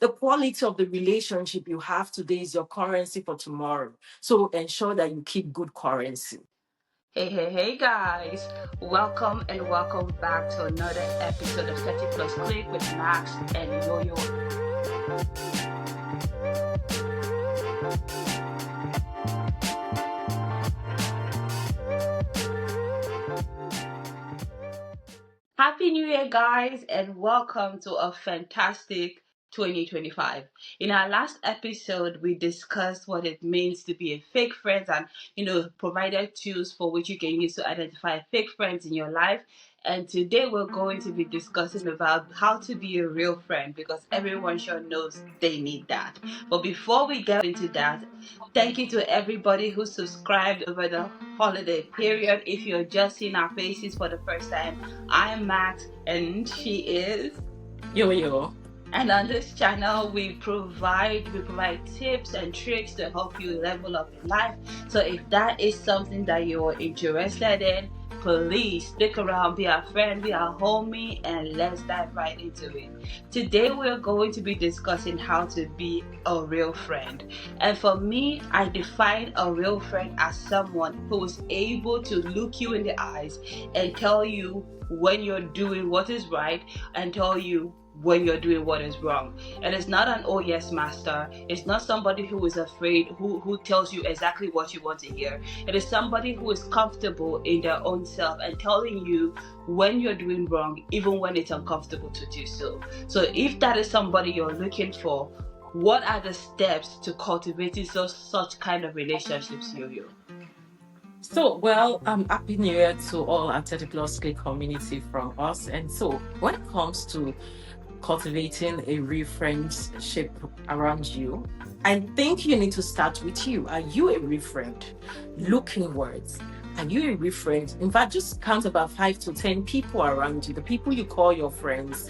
The quality of the relationship you have today is your currency for tomorrow. So ensure that you keep good currency. Hey, guys. Welcome and welcome back to another episode of 30 Plus Click with Max and Yo-Yo. Happy New Year, guys, and welcome to a fantastic 2025. In our last episode, we discussed what it means to be a fake friend and, provided tools for which you can use to identify fake friends in your life. And today we're going to be discussing about how to be a real friend because everyone sure knows they need that. But before we get into that, thank you to everybody who subscribed over the holiday period. If you're just seeing our faces for the first time, I'm Max and she is Yo. and on this channel we provide tips and tricks to help you level up in life. So if that is something that you're interested in, please stick around, be our friend, be our homie, and let's dive right into it. Today we're going to be discussing how to be a real friend. And for me, I define a real friend as someone who is able to look you in the eyes and tell you when you're doing what is right and tell you when you're doing what is wrong. And it's not an oh yes master. It's not somebody who is afraid, who tells you exactly what you want to hear. It is somebody who is comfortable in their own self and telling you when you're doing wrong, even when it's uncomfortable to do so. So if that is somebody you're looking for, what are the steps to cultivating such kind of relationships, Yo-Yo? So, well, happy New Year to all our 30 Plus K community from us. And so, when it comes to cultivating a real friendship around you, I think you need to start with you. Are you a real friend? Look inwards. Are you a real friend? In fact, just count about 5 to 10 people around you, the people you call your friends.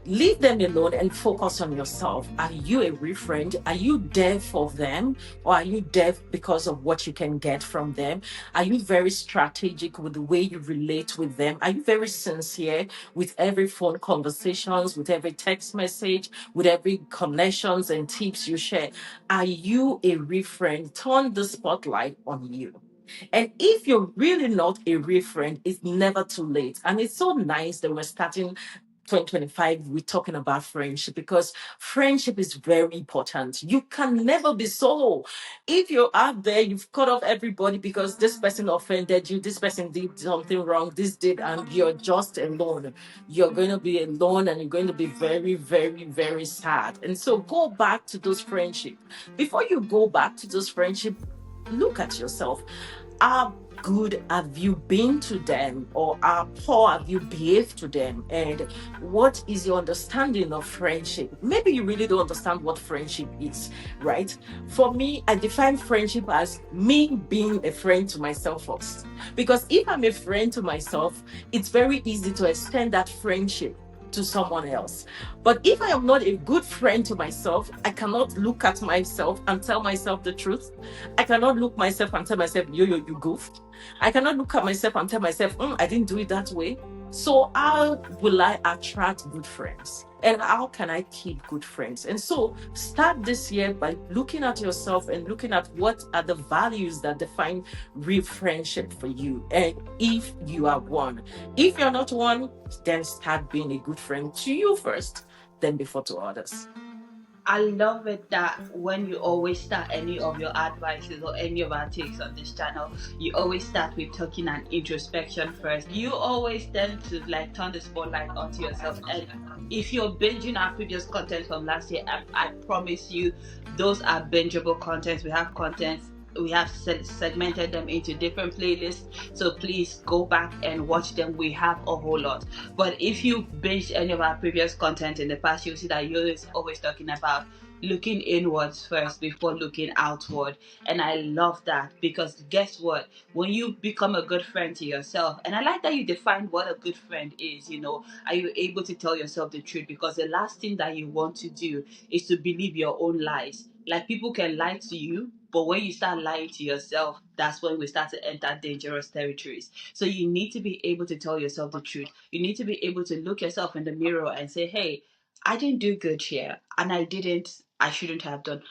Leave them alone and focus on yourself. Are you a real friend? Are you there for them? Or are you there because of what you can get from them? Are you very strategic with the way you relate with them? Are you very sincere with every phone conversations, with every text message, with every connections and tips you share? Are you a real friend? Turn the spotlight on you. And if you're really not a real friend, it's never too late. And it's so nice that we're starting 2025, we're talking about friendship because friendship is very important. You can never be solo. If you're out there, you've cut off everybody because this person offended you, this person did something wrong, this did, and you're just alone. You're going to be alone and you're going to be very, very, very sad. And so go back to those friendships. Before you go back to those friendships, look at yourself. How good have you been to them, or how poor have you behaved to them? And what is your understanding of friendship? Maybe you really don't understand what friendship is, right? For me, I define friendship as me being a friend to myself first. Because if I'm a friend to myself, it's very easy to extend that friendship to someone else. But if I am not a good friend to myself, I cannot look at myself and tell myself the truth. I cannot look myself and tell myself, you goofed. I cannot look at myself and tell myself, I didn't do it that way. So how will I attract good friends? And how can I keep good friends? And so start this year by looking at yourself and looking at what are the values that define real friendship for you. And if you are one, if you're not one, then start being a good friend to you first, then before to others. I love it that when you always start any of your advices or any of our takes on this channel, you always start with talking and introspection first. You always tend to like turn the spotlight onto yourself. And if you're binging our previous content from last year, I promise you, those are bingeable contents. We have segmented them into different playlists, so please go back and watch them. We have a whole lot. But if you binge any of our previous content in the past, you'll see that you're always talking about looking inwards first before looking outward. And I love that because guess what, when you become a good friend to yourself, and I like that you define what a good friend is, are you able to tell yourself the truth? Because the last thing that you want to do is to believe your own lies. Like, people can lie to you, but when you start lying to yourself, that's when we start to enter dangerous territories. So you need to be able to tell yourself the truth. You need to be able to look yourself in the mirror and say, hey, I didn't do good here, and I shouldn't have done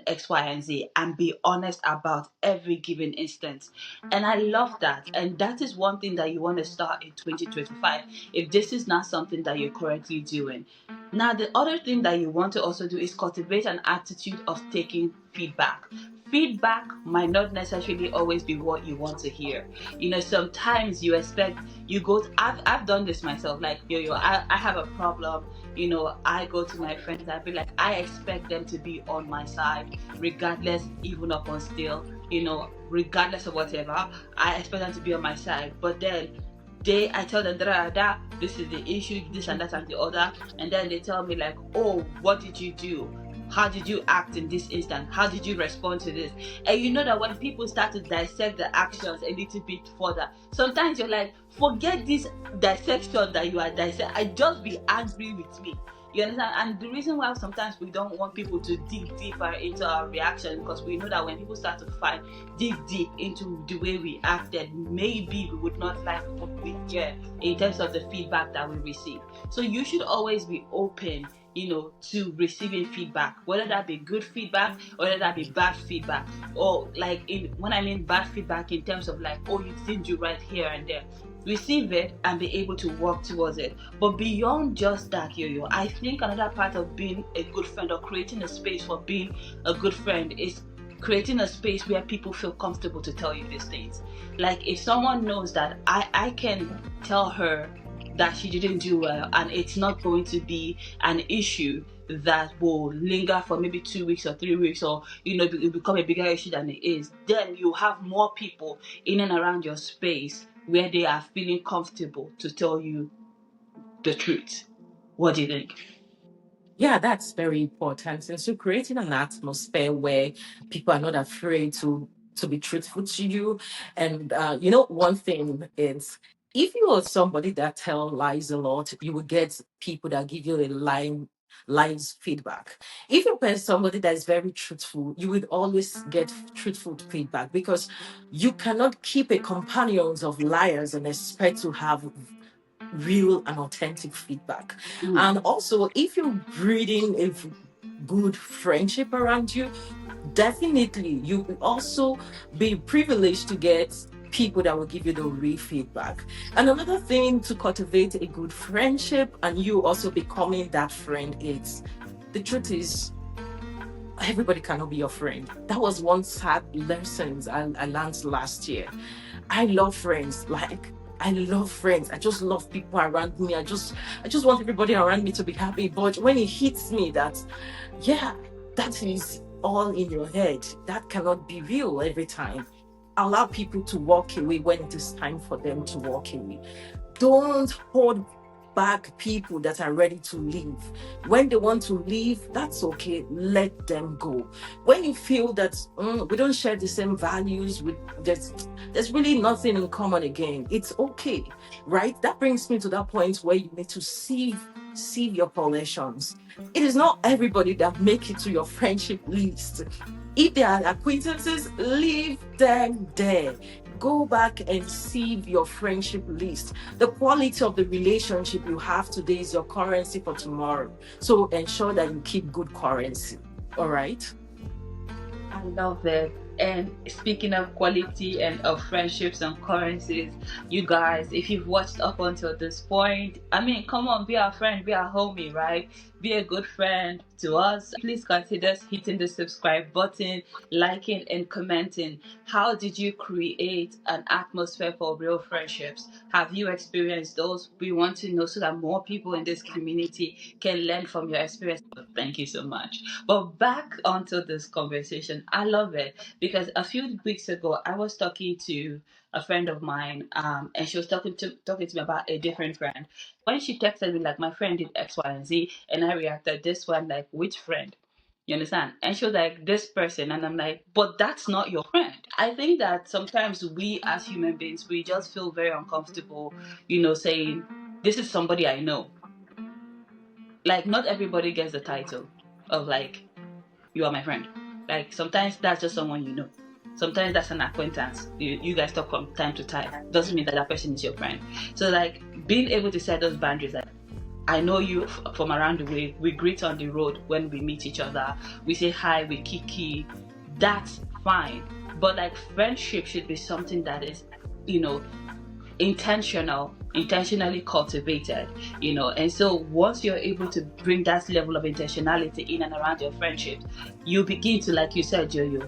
X, Y, and Z, and be honest about every given instance. And I love that. And that is one thing that you want to start in 2025 if this is not something that you're currently doing. Now, the other thing that you want to also do is cultivate an attitude of taking feedback. Feedback might not necessarily always be what you want to hear. Sometimes you expect I've done this myself. Like, I have a problem. I go to my friends, I be like, I expect them to be on my side, regardless, even up on still, regardless of whatever. I expect them to be on my side. But then I tell them that this is the issue, this and that and the other, and then they tell me like, oh, what did you do? How did you act in this instant? How did you respond to this? And you know that when people start to dissect the actions a little bit further, sometimes you're like, forget this dissection that you are dissecting. I just be angry with me. You understand? And the reason why sometimes we don't want people to dig deeper into our reaction, because we know that when people start to dig deep into the way we acted, maybe we would not like what we hear in terms of the feedback that we receive. So you should always be open, to receiving feedback, whether that be good feedback or whether that be bad feedback, or like when I mean bad feedback in terms of like, oh, you didn't do right here and there. Receive it and be able to work towards it. But beyond just that, I think another part of being a good friend or creating a space for being a good friend is creating a space where people feel comfortable to tell you these things. Like, if someone knows that I can tell her that she didn't do well, and it's not going to be an issue that will linger for maybe 2 weeks or 3 weeks, or it become a bigger issue than it is, then you have more people in and around your space where they are feeling comfortable to tell you the truth. What do you think? Yeah, that's very important. And so creating an atmosphere where people are not afraid to be truthful to you. And one thing is, if you are somebody that tell lies a lot, you will get people that give you a lies feedback. If you're somebody that is very truthful, you will always get truthful feedback, because you cannot keep a companions of liars and expect to have real and authentic feedback. Mm. And also, if you're breeding a good friendship around you, definitely you will also be privileged to get people that will give you the real feedback. And another thing to cultivate a good friendship and you also becoming that friend is, the truth is, everybody cannot be your friend. That was one sad lesson I learned last year. I love friends. Like, I love friends. I just love people around me. I just want everybody around me to be happy. But when it hits me that, yeah, that is all in your head. That cannot be real every time. Allow people to walk away when it is time for them to walk away. Don't hold back people that are ready to leave. When they want to leave, that's okay. Let them go. When you feel that we don't share the same values, there's really nothing in common again, it's okay, right? That brings me to that point where you need to sieve your connections. It is not everybody that make it to your friendship list. If they are acquaintances, leave them there. Go back and sieve your friendship list. The quality of the relationship you have today is your currency for tomorrow. So ensure that you keep good currency. All right. I love it. And speaking of quality and of friendships and currencies, you guys, if you've watched up until this point, I mean, come on, be our friend, be our homie, right? Be a good friend to us. Please consider hitting the subscribe button, liking, and commenting. How did you create an atmosphere for real friendships? Have you experienced those? We want to know so that more people in this community can learn from your experience. Thank you so much. But back onto this conversation, I love it because a few weeks ago I was talking to a friend of mine, and she was talking to me about a different friend. When she texted me like, my friend did X, Y, and Z, and I reacted this one like, which friend? You understand? And she was like, this person, and I'm like, but that's not your friend. I think that sometimes we as human beings, we just feel very uncomfortable, saying, this is somebody I know. Like, not everybody gets the title of like, you are my friend. Like, sometimes that's just someone you know. Sometimes that's an acquaintance. You guys talk from time to time. Doesn't mean that that person is your friend. So like, being able to set those boundaries, like, I know you from around the way. We greet on the road when we meet each other. We say hi, we kiki. That's fine. But like friendship should be something that is, you know, intentionally cultivated, And so once you're able to bring that level of intentionality in and around your friendships, you begin to, like you said, Jojo,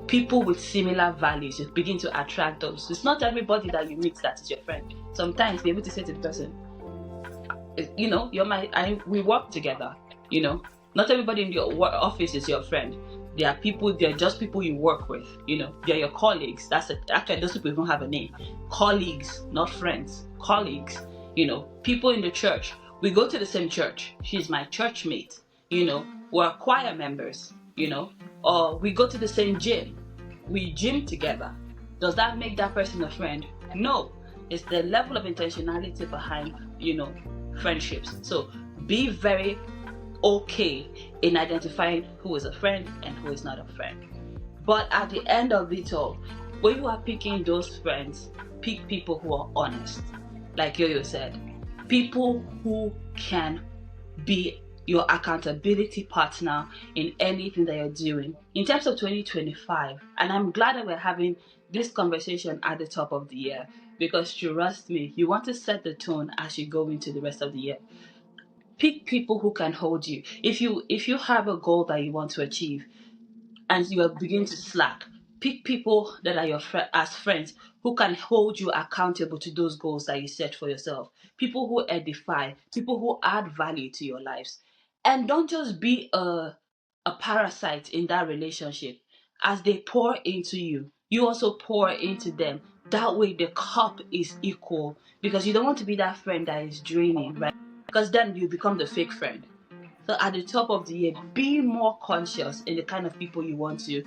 people with similar values, you begin to attract those. It's not everybody that you meet that is your friend. Sometimes be able to say to the person, you're we work together, you know. Not everybody in your office is your friend. They're just people you work with, they're your colleagues. Actually, those people don't have a name. Colleagues, not friends. Colleagues, people in the church. We go to the same church. She's my church mate, we're choir members, or we go to the same gym. We gym together. Does that make that person a friend? No. It's the level of intentionality behind, friendships. So be very okay in identifying who is a friend and who is not a friend. But at the end of it all, when you are picking those friends, pick people who are honest. Like Yo-Yo said, people who can be your accountability partner in anything that you're doing. In terms of 2025, and I'm glad that we're having this conversation at the top of the year, because trust me, you want to set the tone as you go into the rest of the year. Pick people who can hold you. If you have a goal that you want to achieve and you are beginning to slack, pick people that are as friends who can hold you accountable to those goals that you set for yourself. People who edify, people who add value to your lives. And don't just be a parasite in that relationship. As they pour into you, you also pour into them. That way the cup is equal, because you don't want to be that friend that is draining, right? Because then you become the fake friend. So at the top of the year, be more conscious in the kind of people you want to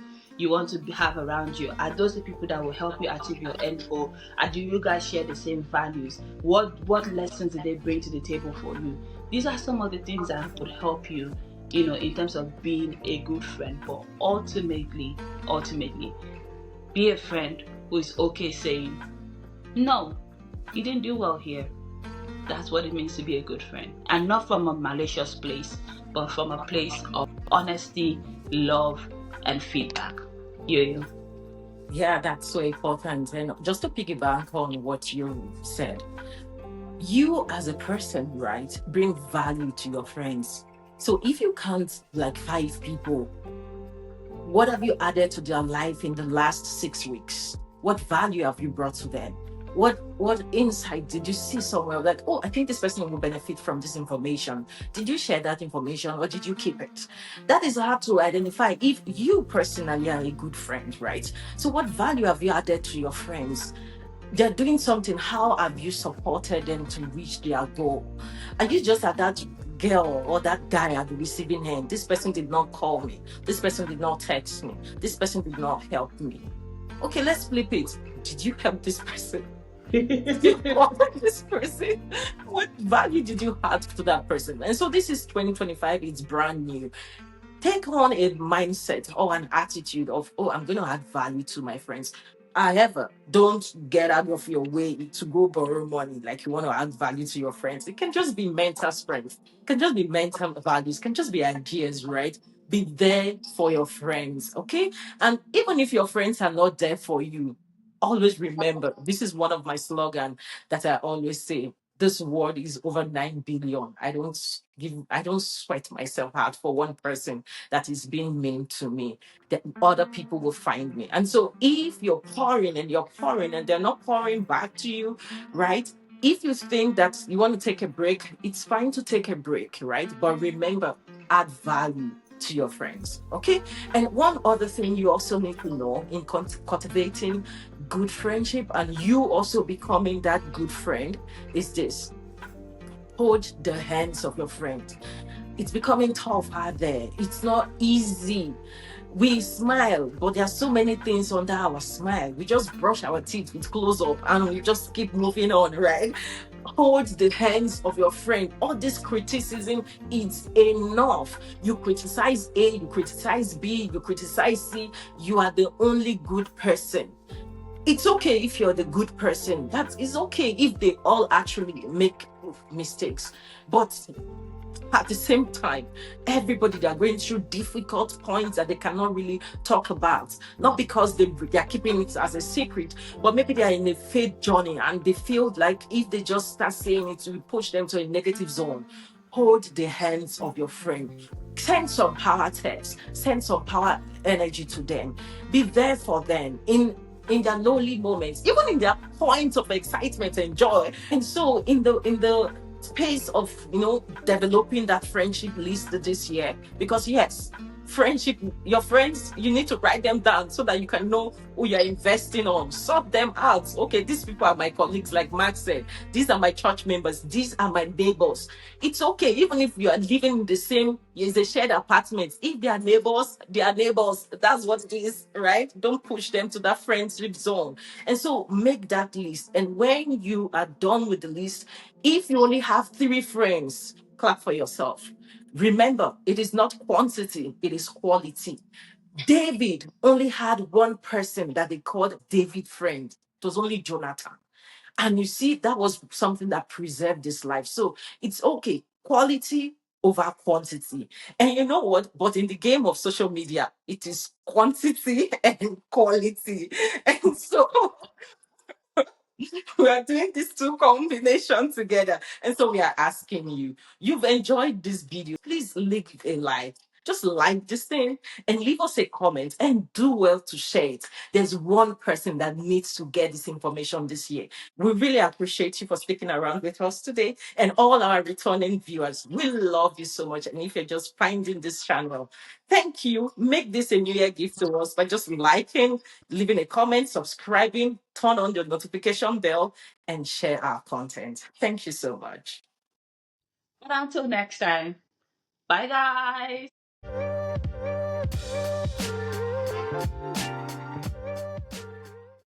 have around you. Are those the people that will help you achieve your end goal? And do you guys share the same values? What lessons did they bring to the table for you? These are some of the things that would help you, in terms of being a good friend. But ultimately, be a friend who is okay saying, no, you didn't do well here. That's what it means to be a good friend. And not from a malicious place, but from a place of honesty, love, and feedback. You. Yeah, that's so important. And just to piggyback on what you said, you as a person, right, bring value to your friends. So if you count like 5 people, what have you added to their life in the last 6 weeks? What value have you brought to them? What insight did you see somewhere like, oh, I think this person will benefit from this information? Did you share that information or did you keep it? That is hard to identify if you personally are a good friend, right? So what value have you added to your friends? They're doing something. How have you supported them to reach their goal? Are you just at that girl or that guy at the receiving end? This person did not call me. This person did not text me. This person did not help me. Okay, let's flip it. Did you help this person? Did you help this person? What value did you add to that person? And so this is 2025. It's brand new. Take on a mindset or an attitude of, oh, I'm going to add value to my friends. However, don't get out of your way to go borrow money like you want to add value to your friends. It can just be mental strength, it can just be mental values, it can just be ideas, right? Be there for your friends, okay? And even if your friends are not there for you, always remember, this is one of my slogan that I always say. This world is over 9 billion. I don't sweat myself out for one person that is being mean to me. That other people will find me. And so if you're pouring and you're pouring and they're not pouring back to you, right? If you think that you want to take a break, it's fine to take a break, right? But remember, add value to your friends, okay? And one other thing you also need to know in cultivating good friendship and you also becoming that good friend is this: hold the hands of your friend. It's becoming tough out there. It's not easy. We smile, but there are so many things under our smile. We just brush our teeth with close up and we just keep moving on, right? Hold the hands of your friend. All this criticism is enough. You criticize A, you criticize B, you criticize C. You are the only good person. It's okay if you're the good person. That is okay if they all actually make mistakes. But at the same time, everybody, they are going through difficult points that they cannot really talk about, not because they are keeping it as a secret, but maybe they are in a faith journey and they feel like if they just start saying it, will push them to a negative zone. Hold the hands of your friend, send some power text, send some power energy to them, be there for them in their lonely moments, even in their points of excitement and joy. And so in the space of developing that friendship list this year, because yes, friendship, your friends, you need to write them down so that you can know who you're investing on, sort them out. Okay, these people are my colleagues, like Mark said, these are my church members, these are my neighbors. It's okay even if you are living in the same, is a shared apartment. If they are neighbors, they are neighbors. That's what it is, right? Don't push them to that friendship zone. And so make that list, and when you are done with the list, if you only have 3 friends, clap for yourself. Remember, it is not quantity, it is quality. David only had one person that they called David friend. It was only Jonathan. And you see, that was something that preserved his life. So it's okay. Quality over quantity. And you know what? But in the game of social media, it is quantity and quality. And so we are doing these two combinations together. And so we are asking you, you've enjoyed this video. Please leave a like. Just like this thing and leave us a comment, and do well to share it. There's one person that needs to get this information this year. We really appreciate you for sticking around with us today, and all our returning viewers. We love you so much. And if you're just finding this channel, thank you. Make this a New Year gift to us by just liking, leaving a comment, subscribing, turn on the notification bell, and share our content. Thank you so much. But until next time, bye guys.